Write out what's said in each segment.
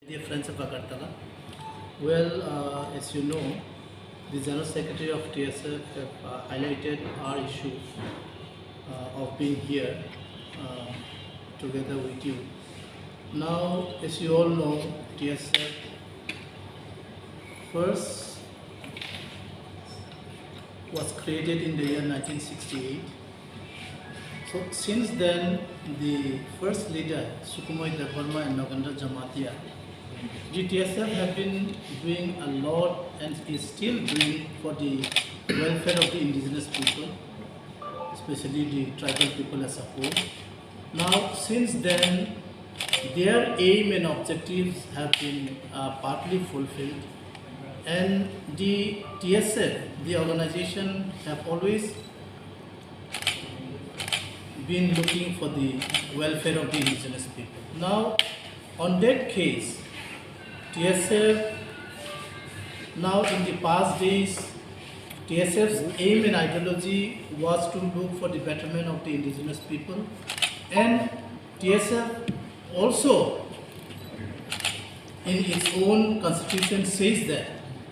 Dear friends of Agartala, well, as you know, the General Secretary of TSF have highlighted our issue of being here together with you. Now, as you all know, TSF first was created in the year 1968. So since then, the first leader, Sukhumvit Devarma and Nagendra Jamatia, GTSF have been doing a lot and is still doing for the welfare of the indigenous people, especially the tribal people as a whole. Now, since then, their aim and objectives have been partly fulfilled, and the TSF, the organization, have always been looking for the welfare of the indigenous people. Now, on that case, TSF, now in the past days, TSF's aim and ideology was to look for the betterment of the indigenous people, and TSF also in its own constitution says that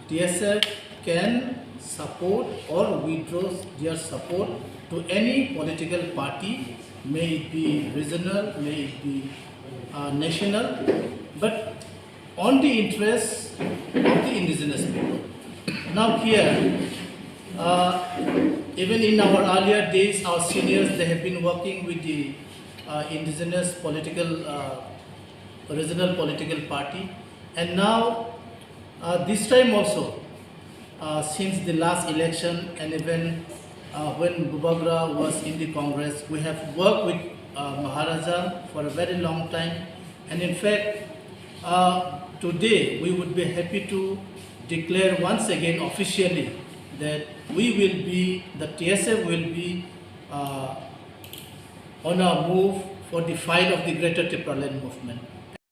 TSF can support or withdraw their support to any political party, may it be regional, may it be national, but on the interests of the indigenous people. Now here, even in our earlier days, our seniors, they have been working with the indigenous political, regional political party, and now this time also, since the last election and even when Bubagra was in the Congress, we have worked with Maharaja for a very long time, and in fact, today we would be happy to declare once again officially that we will be, the TSF will be on our move for the fight of the Greater Tipraland movement.